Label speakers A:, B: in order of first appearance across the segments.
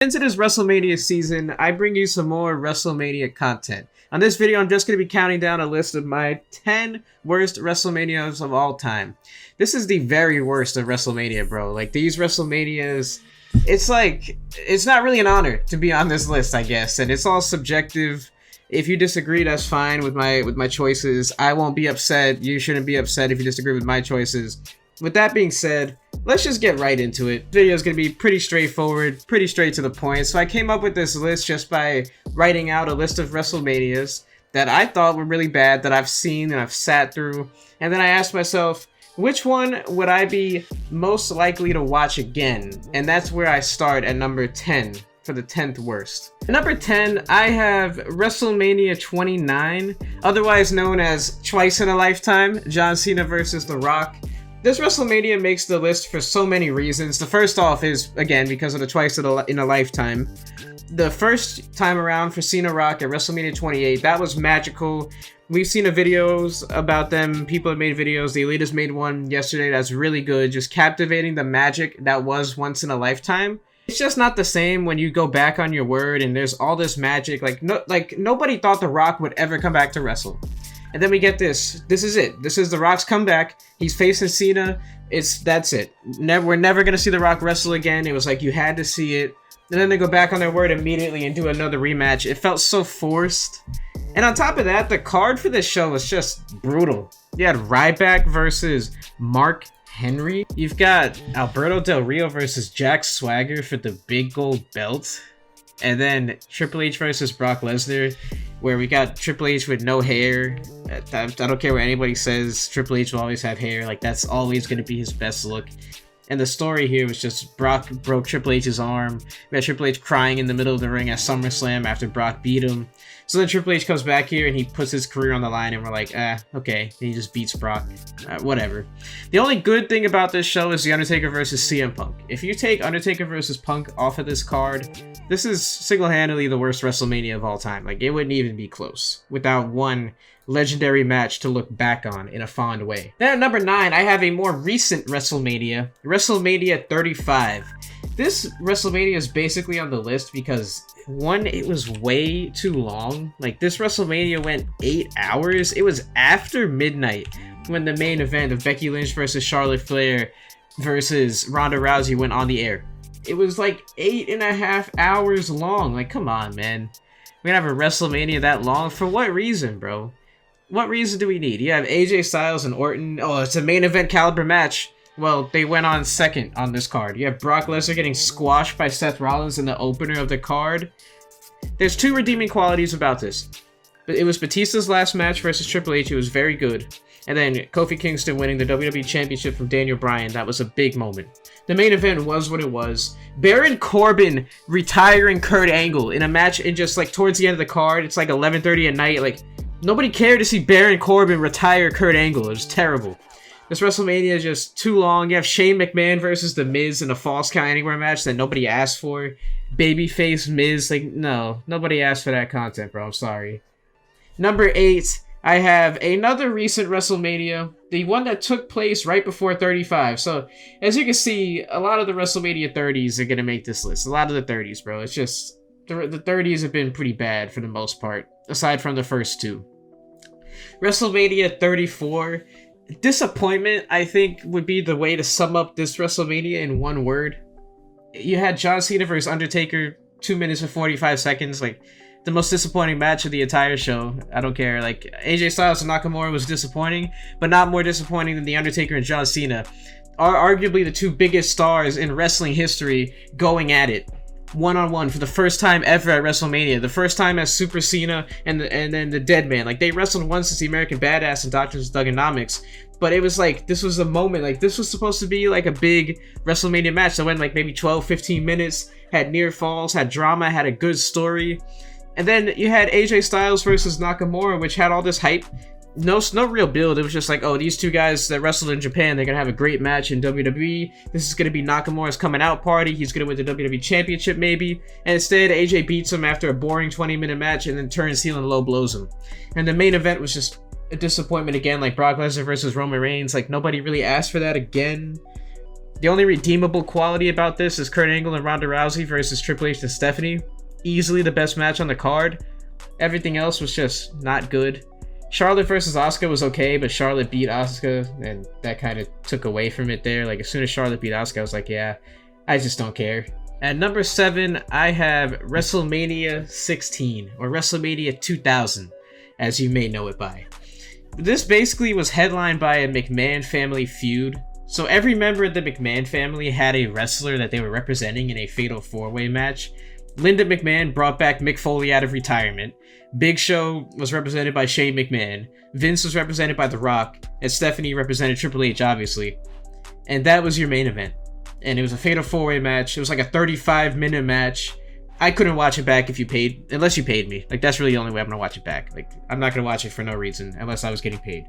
A: Since it is WrestleMania season, I bring you some more WrestleMania content. On this video, I'm just going to be counting down a list of my 10 worst WrestleManias of all time. This is the very worst of WrestleMania, bro. Like, these WrestleManias, it's not really an honor to be on this list, I guess. And it's all subjective. If you disagree, that's fine with my choices. I won't be upset. You shouldn't be upset if you disagree with my choices. With that being said, let's just get right into it. The video is going to be pretty straightforward, pretty straight to the point. So I came up with this list just by writing out a list of WrestleManias that I thought were really bad, that I've seen and I've sat through. And then I asked myself, which one would I be most likely to watch again? And that's where I start at number 10 for the 10th worst. At number 10, I have WrestleMania 29, otherwise known as Twice in a Lifetime, John Cena versus The Rock. This WrestleMania makes the list for so many reasons. The first off is, again, because of the Twice in a Lifetime. The first time around for Cena Rock at WrestleMania 28, that was magical. We've seen the videos about them. People have made videos. The Elite has made one yesterday that's really good. Just captivating the magic that was once in a lifetime. It's just not the same when you go back on your word and there's all this magic. Like nobody thought The Rock would ever come back to wrestle. And then we get this. This is it. This is The Rock's comeback. He's facing Cena. That's it. We're never going to see The Rock wrestle again. It was like you had to see it. And then they go back on their word immediately and do another rematch. It felt so forced. And on top of that, the card for this show was just brutal. You had Ryback versus Mark Henry. You've got Alberto Del Rio versus Jack Swagger for the big gold belt. And then Triple H versus Brock Lesnar, where we got Triple H with no hair. I don't care what anybody says, Triple H will always have hair. Like, that's always going to be his best look. And the story here was just Brock broke Triple H's arm. We had Triple H crying in the middle of the ring at SummerSlam after Brock beat him. So then Triple H comes back here and he puts his career on the line and we're like, okay. And he just beats Brock. Whatever. The only good thing about this show is The Undertaker versus CM Punk. If you take Undertaker versus Punk off of this card, this is single-handedly the worst WrestleMania of all time. Like, it wouldn't even be close without one legendary match to look back on in a fond way. Then at number 9, I have a more recent WrestleMania, WrestleMania 35. This WrestleMania is basically on the list because, one, it was way too long. Like, this WrestleMania went 8 hours. It was after midnight when the main event of Becky Lynch versus Charlotte Flair versus Ronda Rousey went on the air. It was like 8.5 hours long. Like, come on, man. We're gonna have a WrestleMania that long? For what reason, bro? What reason do we need? You have AJ Styles and Orton. Oh, it's a main event caliber match. Well, they went on second on this card. You have Brock Lesnar getting squashed by Seth Rollins in the opener of the card. There's two redeeming qualities about this. But it was Batista's last match versus Triple H. It was very good. And then Kofi Kingston winning the WWE Championship from Daniel Bryan. That was a big moment. The main event was what it was. Baron Corbin retiring Kurt Angle in a match in just like towards the end of the card. It's like 11:30 at night. Like, nobody cared to see Baron Corbin retire Kurt Angle. It was terrible. This WrestleMania is just too long. You have Shane McMahon versus The Miz in a Falls Count Anywhere match that nobody asked for. Babyface Miz. Like, no. Nobody asked for that content, bro. I'm sorry. Number 8. I have another recent WrestleMania, the one that took place right before 35. So, as you can see, a lot of the WrestleMania 30s are going to make this list. A lot of the 30s, bro. It's just, the 30s have been pretty bad for the most part, aside from the first two. WrestleMania 34, disappointment, I think, would be the way to sum up this WrestleMania in one word. You had John Cena versus Undertaker, 2 minutes and 45 seconds, like, the most disappointing match of the entire show. I don't care. Like, AJ Styles and Nakamura was disappointing, but not more disappointing than The Undertaker and John Cena. Are arguably the two biggest stars in wrestling history going at it one-on-one for the first time ever at WrestleMania. The first time as Super Cena and then the Dead Man. Like, they wrestled once as the American Badass and Doctors of Thuganomics, but it was like, this was a moment. Like, this was supposed to be like a big WrestleMania match that went like maybe 12-15 minutes, had near falls, had drama, had a good story. And then you had AJ Styles versus Nakamura, which had all this hype. No real build. It was just like, oh, these two guys that wrestled in Japan, they're going to have a great match in WWE. This is going to be Nakamura's coming out party. He's going to win the WWE Championship, maybe. And instead, AJ beats him after a boring 20-minute match and then turns heel and low blows him. And the main event was just a disappointment again, like Brock Lesnar versus Roman Reigns. Like, nobody really asked for that again. The only redeemable quality about this is Kurt Angle and Ronda Rousey versus Triple H and Stephanie. Easily the best match on the card. Everything else was just not good. Charlotte versus Asuka was okay, but Charlotte beat Asuka, and that kind of took away from it there. Like, as soon as Charlotte beat Asuka, I was like, yeah, I just don't care. At number 7, I have WrestleMania 16, or WrestleMania 2000, as you may know it by. This basically was headlined by a McMahon family feud. So every member of the McMahon family had a wrestler that they were representing in a fatal 4-way match. Linda McMahon brought back Mick Foley out of retirement. Big Show was represented by Shane McMahon. Vince was represented by The Rock. And Stephanie represented Triple H, obviously. And that was your main event. And it was a fatal 4-way match. It was like a 35-minute match. I couldn't watch it back if you paid, unless you paid me. Like, that's really the only way I'm gonna watch it back. Like, I'm not gonna watch it for no reason, unless I was getting paid.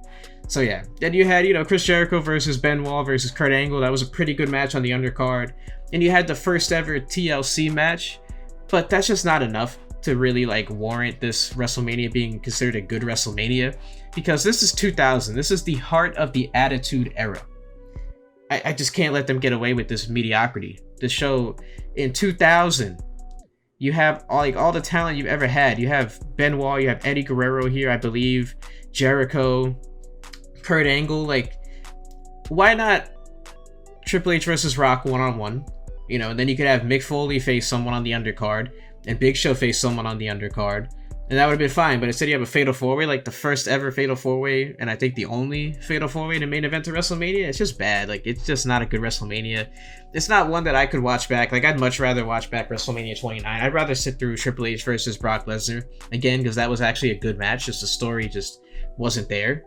A: So yeah. Then you had, Chris Jericho versus Benoit versus Kurt Angle. That was a pretty good match on the undercard. And you had the first ever TLC match. But that's just not enough to really, warrant this WrestleMania being considered a good WrestleMania. Because this is 2000. This is the heart of the Attitude Era. I just can't let them get away with this mediocrity. The show in 2000... You have all the talent you've ever had. You have Benoit, you have Eddie Guerrero here, I believe, Jericho, Kurt Angle. Why not Triple H versus Rock one-on-one? And then you could have Mick Foley face someone on the undercard, and Big Show face someone on the undercard. And that would have been fine, but instead you have a fatal 4-way, the first ever fatal 4-way, and I think the only fatal 4-way in the main event of WrestleMania. It's just bad. It's just not a good WrestleMania. It's not one that I could watch back. I'd much rather watch back WrestleMania 29. I'd rather sit through Triple H versus Brock Lesnar, again, because that was actually a good match. Just the story just wasn't there.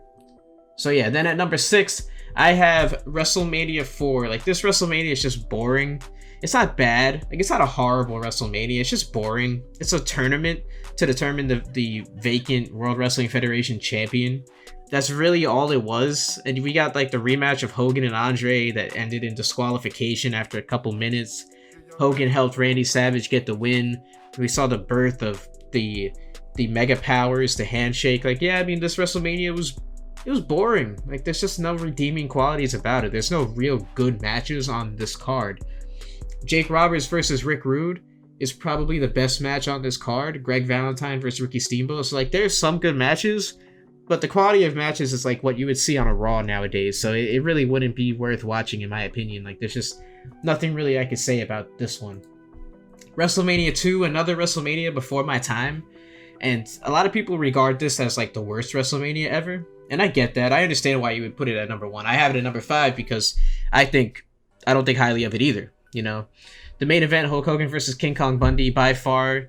A: So yeah, then at number 6, I have WrestleMania 4. This WrestleMania is just boring. It's not bad. It's not a horrible WrestleMania. It's just boring. It's a tournament to determine the vacant World Wrestling Federation champion. That's really all it was. And we got the rematch of Hogan and Andre that ended in disqualification after a couple minutes. Hogan helped Randy Savage get the win. We saw the birth of the Mega Powers, the handshake. This WrestleMania it was boring. There's just no redeeming qualities about it. There's no real good matches on this card. Jake Roberts versus Rick Rude is probably the best match on this card. Greg Valentine versus Ricky Steamboat. So there's some good matches, but the quality of matches is what you would see on a Raw nowadays. So it really wouldn't be worth watching, in my opinion. There's just nothing really I could say about this one. WrestleMania 2, another WrestleMania before my time. And a lot of people regard this as the worst WrestleMania ever. And I get that. I understand why you would put it at number 1. I have it at number 5 because I don't think highly of it either. The main event, Hulk Hogan versus King Kong Bundy, by far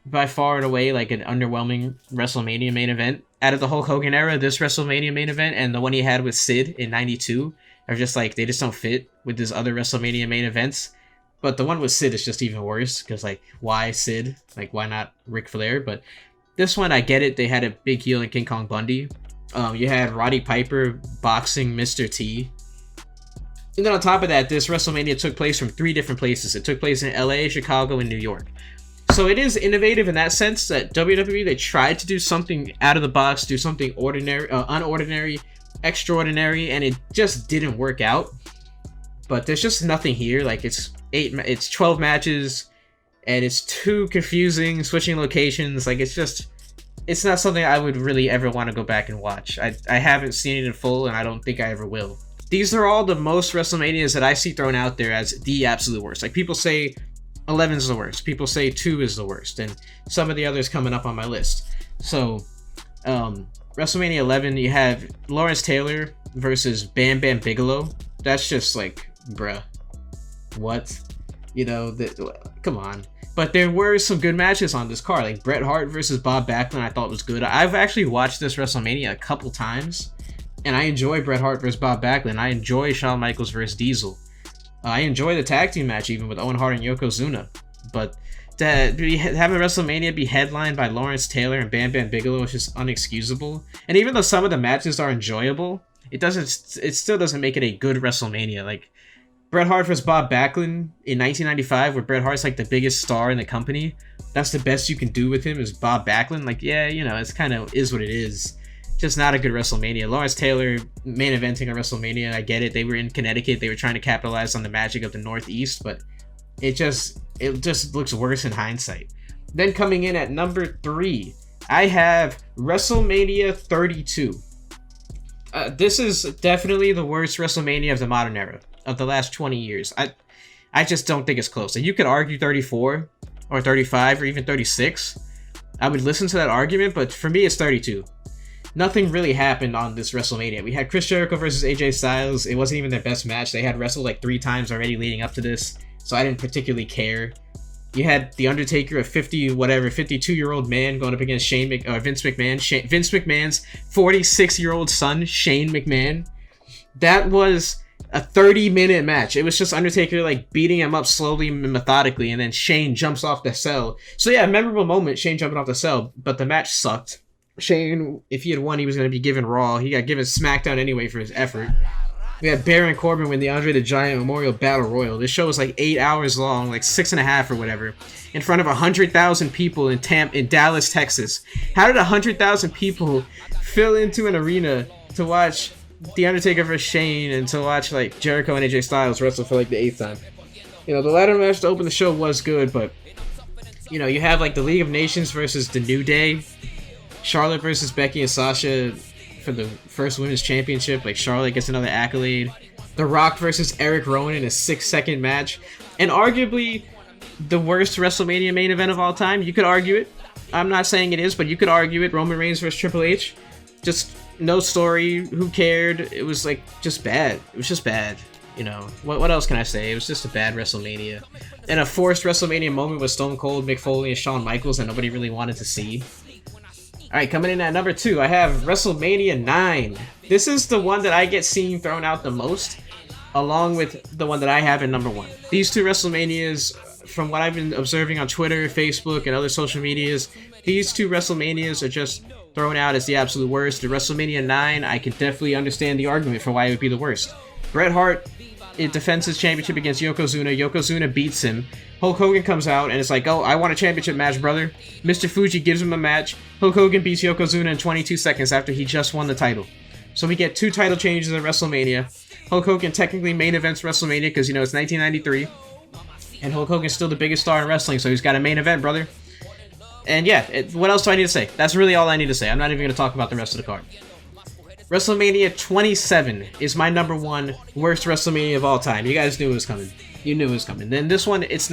A: and away an underwhelming WrestleMania main event. Out of the Hulk Hogan era, this WrestleMania main event and the one he had with Sid in 92 are just they just don't fit with his other WrestleMania main events. But the one with Sid is just even worse because why Sid? Why not Ric Flair? But this one, I get it. They had a big heel in King Kong Bundy. You had Roddy Piper boxing Mr. T. And then on top of that, this WrestleMania took place from 3 different places. It took place in LA, Chicago, and New York. So it is innovative in that sense that WWE, they tried to do something out of the box, do something ordinary, unordinary, extraordinary, and it just didn't work out. But there's just nothing here. It's 12 matches, and it's too confusing, switching locations. It's not something I would really ever want to go back and watch. I haven't seen it in full, and I don't think I ever will. These are all the most WrestleManias that I see thrown out there as the absolute worst. People say 11 is the worst. People say 2 is the worst. And some of the others coming up on my list. So, WrestleMania 11, you have Lawrence Taylor versus Bam Bam Bigelow. That's just bruh. What? Come on. But there were some good matches on this card. Bret Hart versus Bob Backlund I thought was good. I've actually watched this WrestleMania a couple times. And I enjoy Bret Hart versus Bob Backlund. I enjoy Shawn Michaels versus Diesel. I enjoy the tag team match even with Owen Hart and Yokozuna. But to have a WrestleMania be headlined by Lawrence Taylor and Bam Bam Bigelow is just unexcusable. And even though some of the matches are enjoyable, it still doesn't make it a good WrestleMania. Bret Hart versus Bob Backlund in 1995, where Bret Hart's the biggest star in the company. That's the best you can do with him is Bob Backlund. It's kind of is what it is. Just not a good WrestleMania. Lawrence Taylor main eventing a WrestleMania. I get it. They were in Connecticut. They were trying to capitalize on the magic of the Northeast, but it just looks worse in hindsight. Then coming in at number 3, I have WrestleMania 32. This is definitely the worst WrestleMania of the modern era, of the last 20 years. I just don't think it's close. And you could argue 34 or 35 or even 36. I would listen to that argument, but for me, it's 32. Nothing really happened on this WrestleMania. We had Chris Jericho versus AJ Styles. It wasn't even their best match. They had wrestled like 3 times already leading up to this, so I didn't particularly care. You had The Undertaker, a 52-year-old man going up against Vince McMahon. Vince McMahon's 46-year-old son, Shane McMahon. That was a 30-minute match. It was just Undertaker like beating him up slowly and methodically, and then Shane jumps off the cell. So yeah, memorable moment, Shane jumping off the cell, but the match sucked. Shane, if he had won, he was going to be given Raw. He got given SmackDown anyway for his effort. We had Baron Corbin win the Andre the Giant Memorial Battle Royal. This show was like 8 hours long, like 6.5 or whatever, in front of 100,000 people in Dallas, Texas. How did 100,000 people fill into an arena to watch The Undertaker versus Shane and to watch like Jericho and AJ Styles wrestle for like the 8th time? You know, the ladder match to open the show was good, but you know, you have like the League of Nations versus the New Day. Charlotte versus Becky and Sasha for the first women's championship. Like, Charlotte gets another accolade. The Rock versus Eric Rowan in a 6-second match. And arguably the worst WrestleMania main event of all time. You could argue it. I'm not saying it is, but you could argue it. Roman Reigns versus Triple H. Just no story. Who cared? It was like just bad. It was just bad. You know, what else can I say? It was just a bad WrestleMania. And a forced WrestleMania moment with Stone Cold, Mick Foley, and Shawn Michaels that nobody really wanted to see. Alright, coming in at number 2, I have WrestleMania 9. This is the one that I get seen thrown out the most, along with the one that I have in number 1. These 2 WrestleManias, from what I've been observing on Twitter, Facebook, and other social medias, these 2 WrestleManias are just thrown out as the absolute worst. The WrestleMania 9, I can definitely understand the argument for why it would be the worst. Bret Hart, it defends his championship against Yokozuna. Yokozuna beats him. Hulk Hogan comes out and it's like, oh, I want a championship match, brother. Mr. Fuji gives him a match. Hulk Hogan beats Yokozuna in 22 seconds after he just won the title. So we get 2 title changes at WrestleMania. Hulk Hogan technically main events WrestleMania because, you know, it's 1993. And Hulk Hogan's still the biggest star in wrestling, so he's got a main event, brother. And yeah, what else do I need to say? That's really all I need to say. I'm not even going to talk about the rest of the card. WrestleMania 27 is my number 1 worst WrestleMania of all time. You guys knew it was coming. You knew it was coming. Then this one, it's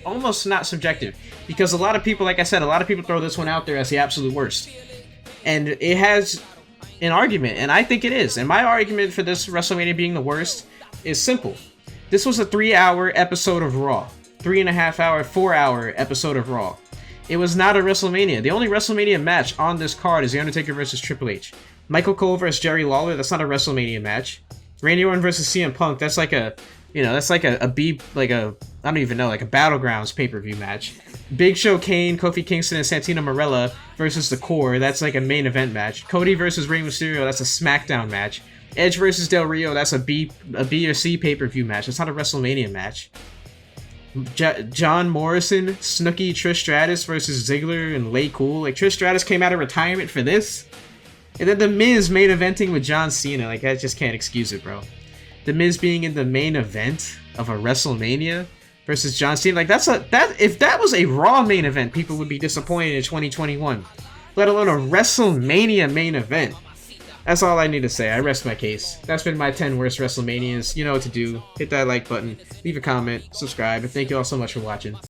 A: almost not subjective, because a lot of people, like I said, a lot of people throw this one out there as the absolute worst, and it has an argument, and I think it is. And my argument for this WrestleMania being the worst is simple. This was a 3-hour episode of Raw, 3.5-hour, 4-hour episode of Raw. It was not a WrestleMania. The only WrestleMania match on this card is The Undertaker versus Triple H. Michael Cole versus Jerry Lawler, that's not a WrestleMania match. Randy Orton versus CM Punk, that's like a Battlegrounds pay-per-view match. Big Show Kane, Kofi Kingston, and Santino Marella versus The Core, that's like a main event match. Cody versus Rey Mysterio, that's a SmackDown match. Edge versus Del Rio, that's a B or C pay-per-view match. That's not a WrestleMania match. John Morrison, Snooki, Trish Stratus versus Ziggler and Lay Cool. Like, Trish Stratus came out of retirement for this? And then The Miz main eventing with John Cena. Like, I just can't excuse it, bro. The Miz being in the main event of a WrestleMania versus John Cena. Like, if that was a Raw main event, people would be disappointed in 2021. Let alone a WrestleMania main event. That's all I need to say. I rest my case. That's been my 10 worst WrestleManias. You know what to do. Hit that like button, leave a comment, subscribe, and thank you all so much for watching.